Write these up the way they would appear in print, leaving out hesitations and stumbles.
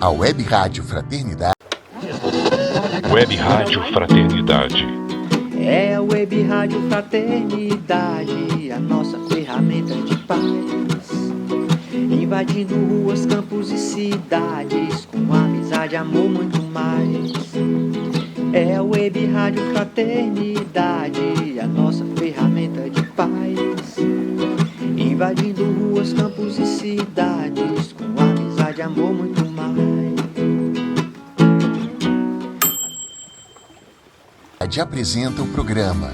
A Web Rádio Fraternidade. Web Rádio Fraternidade. É a Web Rádio Fraternidade, a nossa ferramenta de paz. Invadindo ruas, campos e cidades, com amizade, amor, muito mais. É a Web Rádio Fraternidade, a nossa ferramenta de paz. Invadindo ruas, campos e cidades, com amizade, amor, muito mais. Apresenta o programa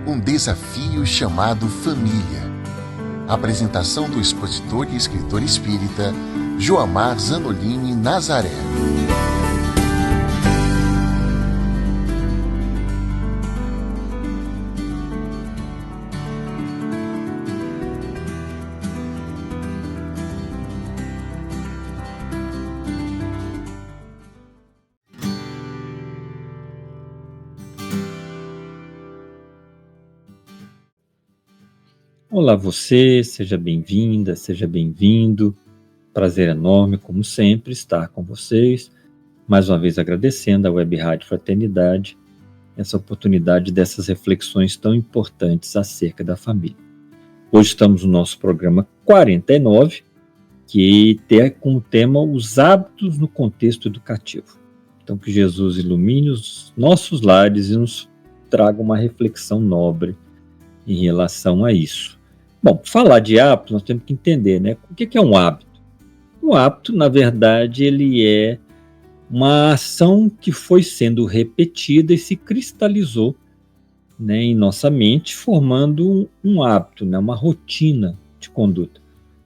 Um Desafio Chamado Família. Apresentação do expositor e escritor espírita Joamar Zanolini Nazaré. Olá você, seja bem-vinda, seja bem-vindo. Prazer enorme, como sempre, estar com vocês. Mais uma vez agradecendo à Web Rádio Fraternidade essa oportunidade dessas reflexões tão importantes acerca da família. Hoje estamos no nosso programa 49, que tem como tema os hábitos no contexto educativo. Então que Jesus ilumine os nossos lares e nos traga uma reflexão nobre em relação a isso. Bom, falar de hábito, nós temos que entender, né? O que é um hábito? Um hábito, na verdade, ele é uma ação que foi sendo repetida e se cristalizou, né, em nossa mente, formando um hábito, né, uma rotina de conduta.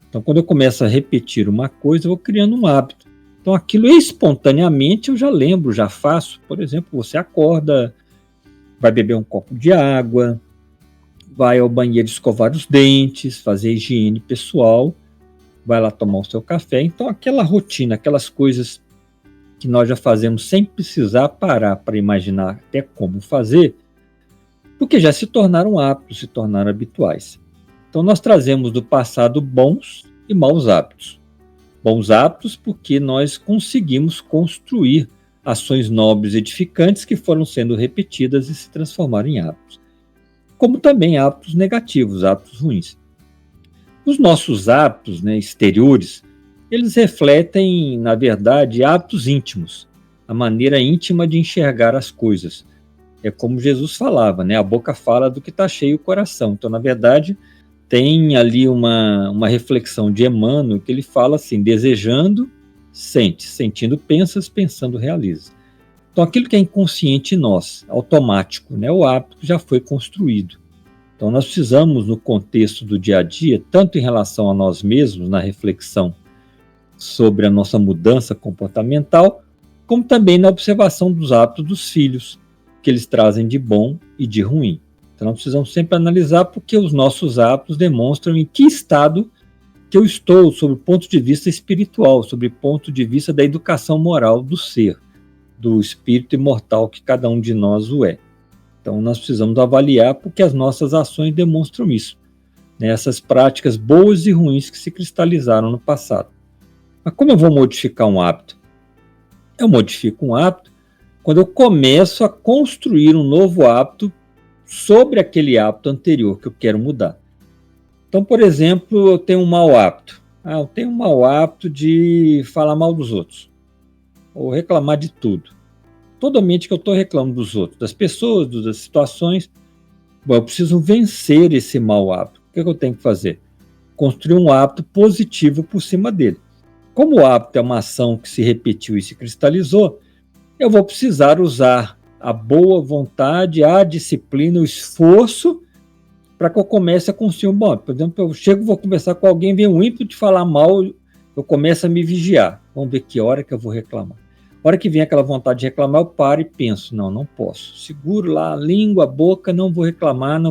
Então, quando eu começo a repetir uma coisa, eu vou criando um hábito. Então, aquilo espontaneamente eu já lembro, já faço. Por exemplo, você acorda, vai beber um copo de água, vai ao banheiro escovar os dentes, fazer higiene pessoal, vai lá tomar o seu café. Então, aquela rotina, aquelas coisas que nós já fazemos sem precisar parar para imaginar até como fazer, porque já se tornaram hábitos, se tornaram habituais. Então, nós trazemos do passado bons e maus hábitos. Bons hábitos porque nós conseguimos construir ações nobres e edificantes que foram sendo repetidas e se transformaram em hábitos. Como também hábitos negativos, hábitos ruins. Os nossos hábitos, né, exteriores, eles refletem, na verdade, hábitos íntimos, a maneira íntima de enxergar as coisas. É como Jesus falava, né, a boca fala do que está cheio o coração. Então, na verdade, tem ali uma reflexão de Emmanuel que ele fala assim, desejando, sente, sentindo, pensas, pensando, realiza. Então, aquilo que é inconsciente em nós, automático, né, o hábito que já foi construído. Então, nós precisamos, no contexto do dia a dia, tanto em relação a nós mesmos, na reflexão sobre a nossa mudança comportamental, como também na observação dos hábitos dos filhos, que eles trazem de bom e de ruim. Então, nós precisamos sempre analisar porque os nossos hábitos demonstram em que estado que eu estou, sob o ponto de vista espiritual, sob o ponto de vista da educação moral do ser, do espírito imortal que cada um de nós o é. Então nós precisamos avaliar porque as nossas ações demonstram isso, né? Essas práticas boas e ruins que se cristalizaram no passado. Mas como eu vou modificar um hábito? Eu modifico um hábito quando eu começo a construir um novo hábito sobre aquele hábito anterior que eu quero mudar. Então, por exemplo, eu tenho um mau hábito. Eu tenho um mau hábito de falar mal dos outros. Ou reclamar de tudo. Totalmente que eu estou reclamando dos outros, das pessoas, das situações. Bom, eu preciso vencer esse mau hábito. O que eu tenho que fazer? Construir um hábito positivo por cima dele. Como o hábito é uma ação que se repetiu e se cristalizou, eu vou precisar usar a boa vontade, a disciplina, o esforço para que eu comece a construir um bom. Por exemplo, eu chego, vou conversar com alguém, vem um ímpeto de falar mal, eu começo a me vigiar. Vamos ver que hora que eu vou reclamar. A hora que vem aquela vontade de reclamar, eu paro e penso, não posso. Seguro lá a língua, a boca, não vou reclamar.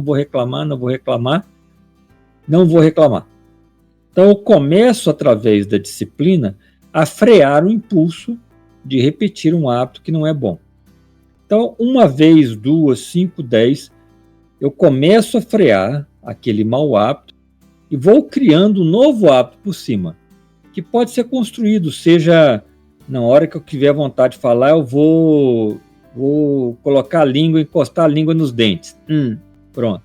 Então eu começo, através da disciplina, a frear o impulso de repetir um hábito que não é bom. Então, uma vez, 2, 5, 10, eu começo a frear aquele mau hábito e vou criando um novo hábito por cima, que pode ser construído, seja Na hora que eu tiver vontade de falar, eu vou colocar a língua, encostar a língua nos dentes. Pronto.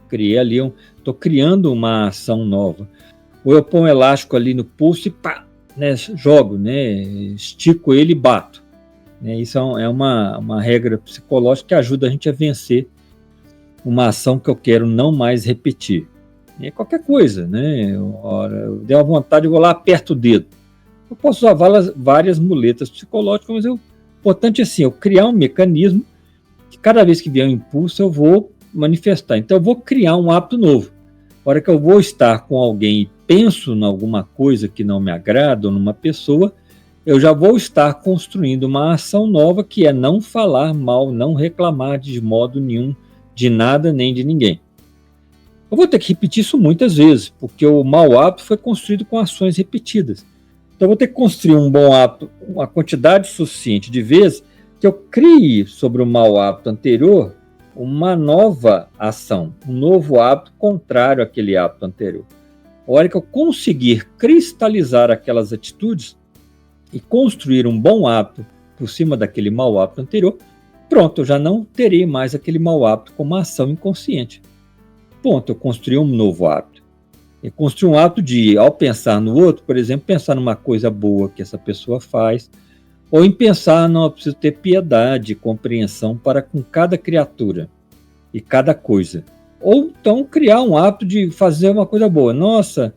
Criei ali, estou criando uma ação nova. Ou eu ponho um elástico ali no pulso e pá, né, jogo, né, estico ele e bato. Né, isso é uma regra psicológica que ajuda a gente a vencer uma ação que eu quero não mais repetir. É qualquer coisa, né? Eu dei uma vontade, eu vou lá, aperto o dedo. Eu posso usar várias muletas psicológicas, mas o importante é assim, eu criar um mecanismo que cada vez que vier um impulso eu vou manifestar. Então eu vou criar um hábito novo. A hora que eu vou estar com alguém e penso em alguma coisa que não me agrada ou numa pessoa, eu já vou estar construindo uma ação nova que é não falar mal, não reclamar de modo nenhum de nada nem de ninguém. Eu vou ter que repetir isso muitas vezes, porque o mau hábito foi construído com ações repetidas. Então eu vou ter que construir um bom hábito, uma quantidade suficiente de vezes que eu crie sobre o mau hábito anterior uma nova ação, um novo hábito contrário àquele hábito anterior. A hora que eu conseguir cristalizar aquelas atitudes e construir um bom hábito por cima daquele mau hábito anterior, pronto, eu já não terei mais aquele mau hábito como uma ação inconsciente. Ponto, eu construí um novo hábito. Eu construí um hábito de, ao pensar no outro, por exemplo, pensar numa coisa boa que essa pessoa faz, ou em pensar, não, eu preciso ter piedade e compreensão para com cada criatura e cada coisa. Ou então criar um hábito de fazer uma coisa boa. Nossa,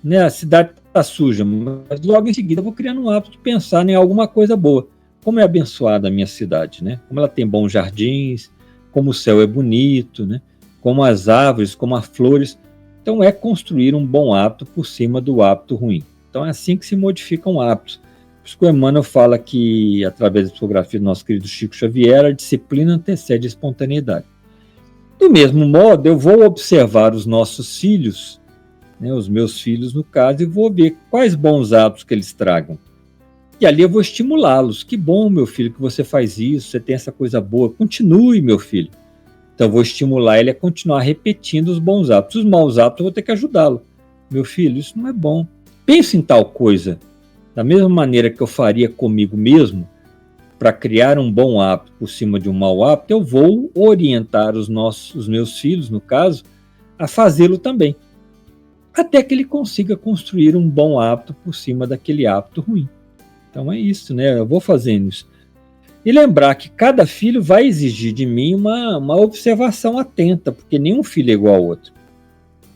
né, a cidade está suja, mas logo em seguida eu vou criando um hábito de pensar em alguma coisa boa. Como é abençoada a minha cidade, né? Como ela tem bons jardins, como o céu é bonito, né? Como as árvores, como as flores. Então é construir um bom hábito por cima do hábito ruim. Então é assim que se modificam hábitos. Por isso que o Emmanuel fala que, através da psicografia do nosso querido Chico Xavier, a disciplina antecede a espontaneidade. Do mesmo modo, eu vou observar os nossos filhos, né, os meus filhos no caso, e vou ver quais bons hábitos que eles tragam. E ali eu vou estimulá-los. Que bom, meu filho, que você faz isso, você tem essa coisa boa. Continue, meu filho. Então eu vou estimular ele a continuar repetindo os bons hábitos. Os maus hábitos eu vou ter que ajudá-lo. Meu filho, isso não é bom. Pense em tal coisa. Da mesma maneira que eu faria comigo mesmo, para criar um bom hábito por cima de um mau hábito, eu vou orientar os meus filhos, no caso, a fazê-lo também. Até que ele consiga construir um bom hábito por cima daquele hábito ruim. Então é isso, né? Eu vou fazendo isso. E lembrar que cada filho vai exigir de mim uma observação atenta, porque nenhum filho é igual ao outro.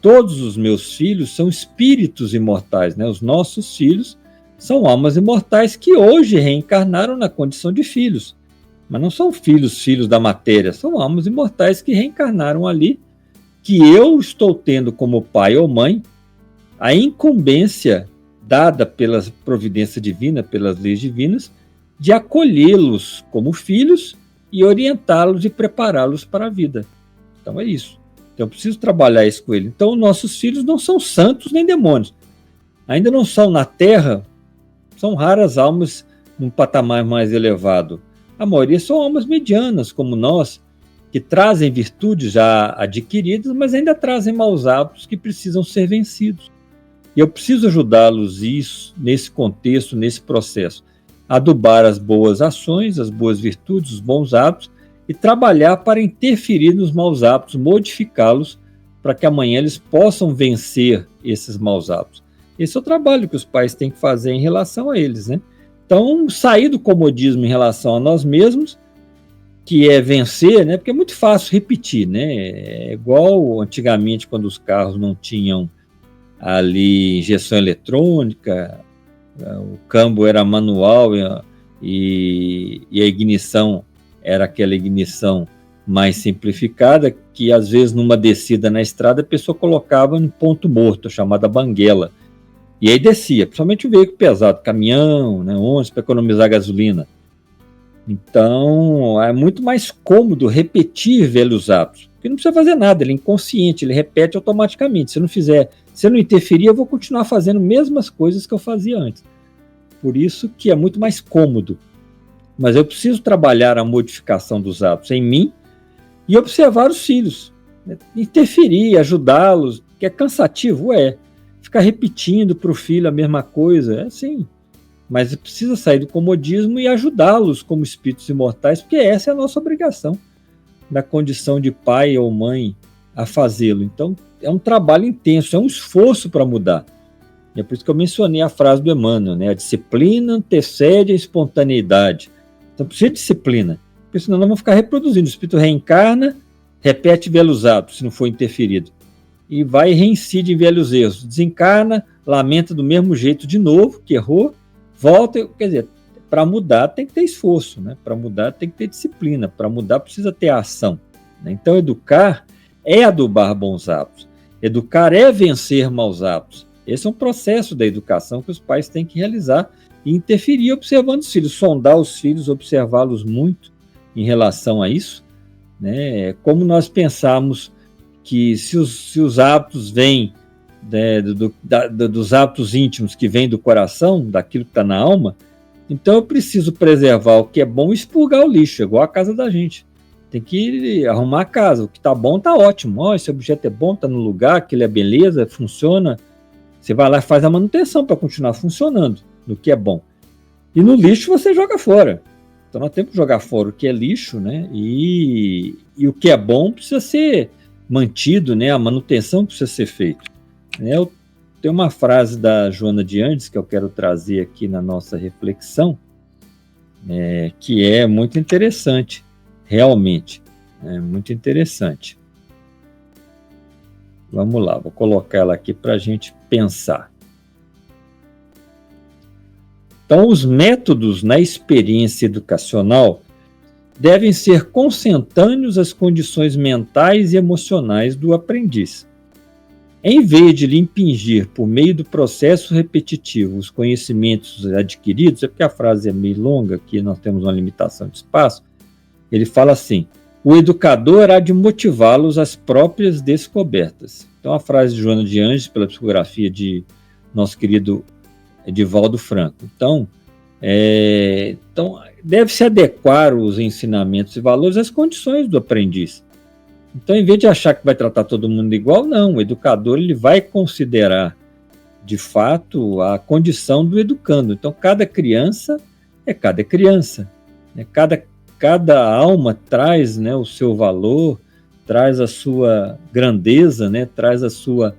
Todos os meus filhos são espíritos imortais, né? Os nossos filhos são almas imortais que hoje reencarnaram na condição de filhos. Mas não são filhos da matéria, são almas imortais que reencarnaram ali, que eu estou tendo como pai ou mãe a incumbência dada pela providência divina, pelas leis divinas, de acolhê-los como filhos e orientá-los e prepará-los para a vida. Então é isso. Então eu preciso trabalhar isso com ele. Então nossos filhos não são santos nem demônios. Ainda não são na Terra, são raras almas num patamar mais elevado. A maioria são almas medianas, como nós, que trazem virtudes já adquiridas, mas ainda trazem maus hábitos que precisam ser vencidos. E eu preciso ajudá-los nesse contexto, nesse processo. Adubar as boas ações, as boas virtudes, os bons hábitos e trabalhar para interferir nos maus hábitos, modificá-los para que amanhã eles possam vencer esses maus hábitos. Esse é o trabalho que os pais têm que fazer em relação a eles, né? Então, sair do comodismo em relação a nós mesmos, que é vencer, né? Porque é muito fácil repetir, né? É igual antigamente, quando os carros não tinham ali injeção eletrônica, o câmbio era manual e a ignição era aquela ignição mais simplificada, que às vezes numa descida na estrada a pessoa colocava em ponto morto, chamada banguela, e aí descia, principalmente o veículo pesado, caminhão, né, ônibus, para economizar gasolina. Então é muito mais cômodo repetir velhos hábitos, porque não precisa fazer nada, ele é inconsciente, ele repete automaticamente. Se eu não interferir, eu vou continuar fazendo as mesmas coisas que eu fazia antes. Por isso que é muito mais cômodo. Mas eu preciso trabalhar a modificação dos hábitos em mim e observar os filhos, né? Interferir, ajudá-los, que é cansativo, ficar repetindo para o filho a mesma coisa, é assim. mas precisa sair do comodismo e ajudá-los como espíritos imortais, porque essa é a nossa obrigação, na condição de pai ou mãe, a fazê-lo. Então, é um trabalho intenso, é um esforço para mudar. E é por isso que eu mencionei a frase do Emmanuel, né? A disciplina antecede a espontaneidade. Então, precisa de disciplina, porque senão nós vamos ficar reproduzindo. O espírito reencarna, repete velhos hábitos, se não for interferido, e vai e reincide em velhos erros. Desencarna, lamenta do mesmo jeito de novo, que errou, volta. Quer dizer, para mudar tem que ter esforço, né? Para mudar tem que ter disciplina, para mudar precisa ter ação, né? Então, educar é adubar bons hábitos, educar é vencer maus hábitos. Esse é um processo da educação que os pais têm que realizar e interferir observando os filhos, sondar os filhos, observá-los muito em relação a isso, né? Como nós pensamos que se os hábitos vêm, né, dos hábitos íntimos que vêm do coração, daquilo que está na alma, então eu preciso preservar o que é bom e expurgar o lixo, igual a casa da gente. Tem que arrumar a casa, o que está bom está ótimo, esse objeto é bom, está no lugar, aquilo é beleza, funciona. Você vai lá e faz a manutenção para continuar funcionando no que é bom. E no lixo você joga fora. Então nós temos que jogar fora o que é lixo, né? E o que é bom precisa ser mantido, né? A manutenção precisa ser feita. Eu tenho uma frase da Joana de Andes que eu quero trazer aqui na nossa reflexão, que é muito interessante, realmente. É muito interessante. Vamos lá, vou colocar ela aqui para a gente pensar. Então, os métodos na experiência educacional devem ser consentâneos às condições mentais e emocionais do aprendiz. Em vez de lhe impingir, por meio do processo repetitivo, os conhecimentos adquiridos, é porque a frase é meio longa, aqui nós temos uma limitação de espaço, ele fala assim: o educador há de motivá-los às próprias descobertas. Então, a frase de Joana de Anges, pela psicografia de nosso querido Edivaldo Franco. Então, deve-se adequar os ensinamentos e valores às condições do aprendiz. Então, em vez de achar que vai tratar todo mundo igual, não. O educador ele vai considerar, de fato, a condição do educando. Então, cada criança é cada criança, né? Cada alma traz, né, o seu valor, traz a sua grandeza, né, traz a sua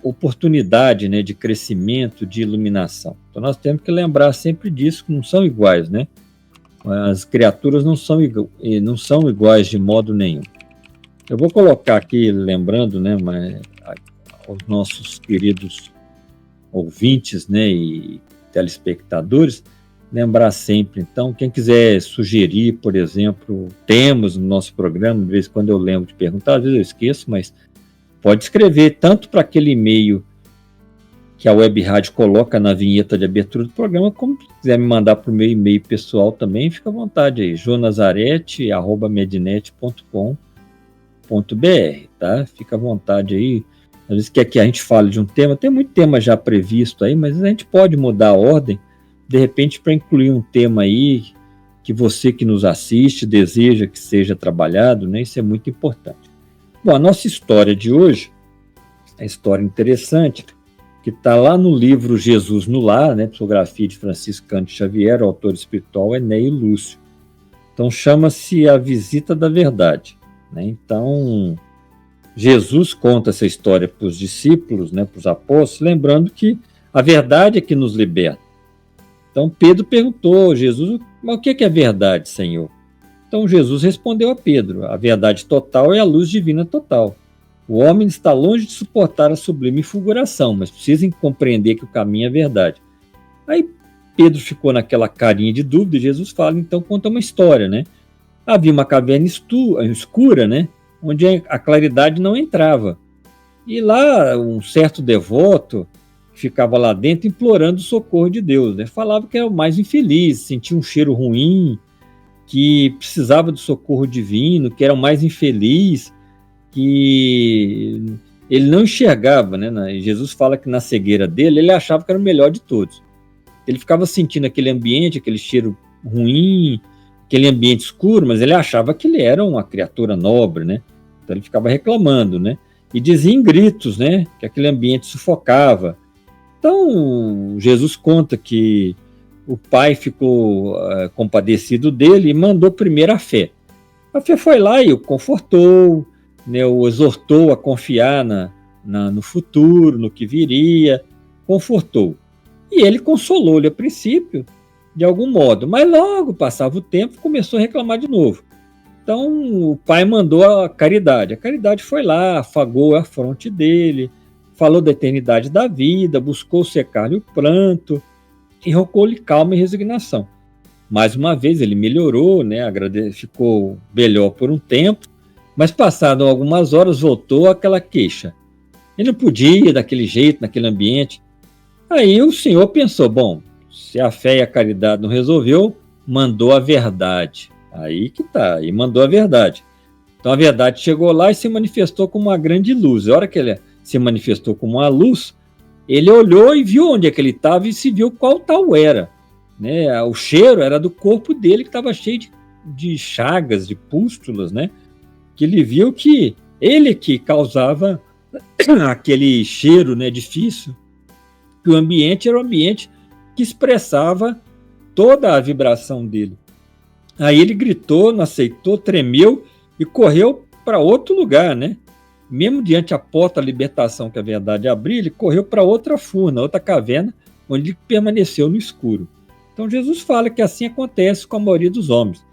oportunidade, né, de crescimento, de iluminação. Então nós temos que lembrar sempre disso, que não são iguais, né? As criaturas não são iguais de modo nenhum. Eu vou colocar aqui, lembrando, né, aos nossos queridos ouvintes, né, e telespectadores, lembrar sempre, então, quem quiser sugerir, por exemplo, temas no nosso programa, de vez em quando eu lembro de perguntar, às vezes eu esqueço, mas pode escrever tanto para aquele e-mail que a Web Rádio coloca na vinheta de abertura do programa, como se quiser me mandar para o meu e-mail pessoal também, fica à vontade aí, jonazarete@medinet.com.br, tá? Fica à vontade aí. Às vezes quer que a gente fale de um tema, tem muito tema já previsto aí, mas a gente pode mudar a ordem, de repente, para incluir um tema aí que você que nos assiste deseja que seja trabalhado, né? Isso é muito importante. Bom, a nossa história de hoje é uma história interessante, que está lá no livro Jesus no Lar, né? Psicografia de Francisco Cândido Xavier, o autor espiritual é Ney Lúcio. Então, chama-se A Visita da Verdade, né? Então, Jesus conta essa história para os discípulos, né? Para os apóstolos, lembrando que a verdade é que nos liberta. Então Pedro perguntou, Jesus, mas o que é verdade, Senhor? Então Jesus respondeu a Pedro, a verdade total é a luz divina total. O homem está longe de suportar a sublime fulguração, mas precisa compreender que o caminho é verdade. Aí Pedro ficou naquela carinha de dúvida e Jesus fala, então conta uma história, né? Havia uma caverna escura, né? Onde a claridade não entrava. E lá um certo devoto ficava lá dentro implorando o socorro de Deus, né? Falava que era o mais infeliz, sentia um cheiro ruim, que precisava do socorro divino, que era o mais infeliz, que ele não enxergava, né? Jesus fala que na cegueira dele, ele achava que era o melhor de todos. Ele ficava sentindo aquele ambiente, aquele cheiro ruim, aquele ambiente escuro, mas ele achava que ele era uma criatura nobre, né? Então ele ficava reclamando, né? E dizia em gritos, né? Que aquele ambiente sufocava. Então, Jesus conta que o pai ficou compadecido dele e mandou primeiro a fé. A fé foi lá e o confortou, né, o exortou a confiar no futuro, no que viria, confortou. E ele consolou-lhe a princípio, de algum modo, mas logo passava o tempo e começou a reclamar de novo. Então o pai mandou a caridade foi lá, afagou a fronte dele, falou da eternidade da vida, buscou secar-lhe o pranto, enrocou-lhe calma e resignação. Mais uma vez ele melhorou, né, ficou melhor por um tempo, mas passado algumas horas voltou aquela queixa. Ele não podia daquele jeito, naquele ambiente. Aí o senhor pensou, bom, se a fé e a caridade não resolveu, mandou a verdade. Aí que tá, e mandou a verdade. Então a verdade chegou lá e se manifestou como uma grande luz. A hora que ele se manifestou como uma luz, ele olhou e viu onde é que ele estava e se viu qual tal era. Né? O cheiro era do corpo dele que estava cheio de chagas, de pústulas, né? Que ele viu que ele que causava aquele cheiro, né, difícil, que o ambiente era um ambiente que expressava toda a vibração dele. Aí ele gritou, não aceitou, tremeu e correu para outro lugar, né? Mesmo diante a porta da libertação que a verdade abriu, ele correu para outra furna, outra caverna, onde ele permaneceu no escuro. Então Jesus fala que assim acontece com a maioria dos homens.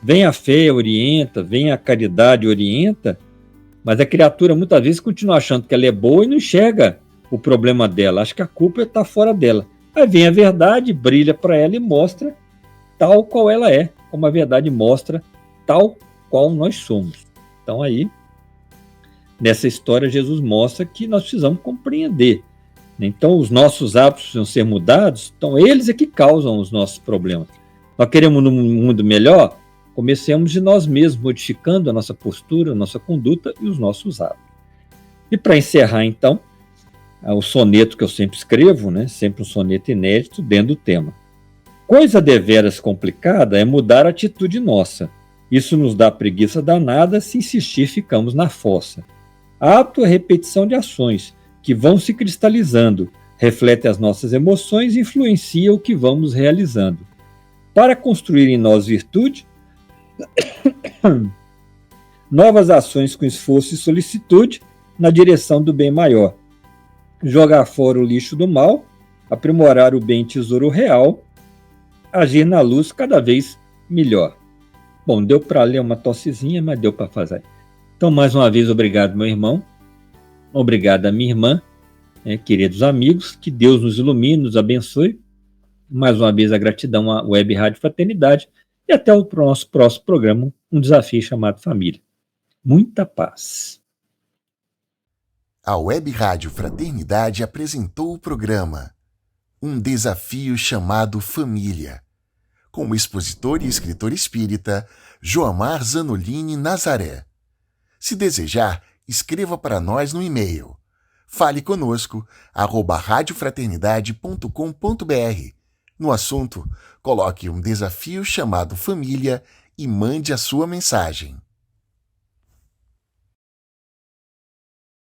Vem a fé, orienta, vem a caridade, orienta, mas a criatura muitas vezes continua achando que ela é boa e não enxerga o problema dela, acha que a culpa está fora dela. Aí vem a verdade, brilha para ela e mostra tal qual ela é, como a verdade mostra tal qual nós somos. Então aí, nessa história, Jesus mostra que nós precisamos compreender. Então os nossos hábitos precisam ser mudados, então eles é que causam os nossos problemas. Nós queremos um mundo melhor? Comecemos de nós mesmos, modificando a nossa postura, a nossa conduta e os nossos hábitos. E para encerrar, então, o soneto que eu sempre escrevo, né? Sempre um soneto inédito dentro do tema. Coisa deveras complicada é mudar a atitude nossa. Isso nos dá preguiça danada, se insistir ficamos na fossa. Hábito é repetição de ações, que vão se cristalizando, reflete as nossas emoções e influencia o que vamos realizando. Para construir em nós virtude, novas ações com esforço e solicitude na direção do bem maior. Jogar fora o lixo do mal, aprimorar o bem tesouro real, agir na luz cada vez melhor. Bom, deu para ler uma tossezinha, mas deu para fazer. Então, mais uma vez, obrigado, meu irmão. Obrigado a minha irmã, queridos amigos. Que Deus nos ilumine, nos abençoe. Mais uma vez, a gratidão à Web Rádio Fraternidade. E até o nosso próximo programa, um desafio chamado Família. Muita paz. A Web Rádio Fraternidade apresentou o programa Um Desafio Chamado Família, com o expositor e escritor espírita Joamar Zanolini Nazaré. Se desejar, escreva para nós no e-mail. Fale conosco, @radiofraternidade.com.br. No assunto, coloque um desafio chamado família e mande a sua mensagem.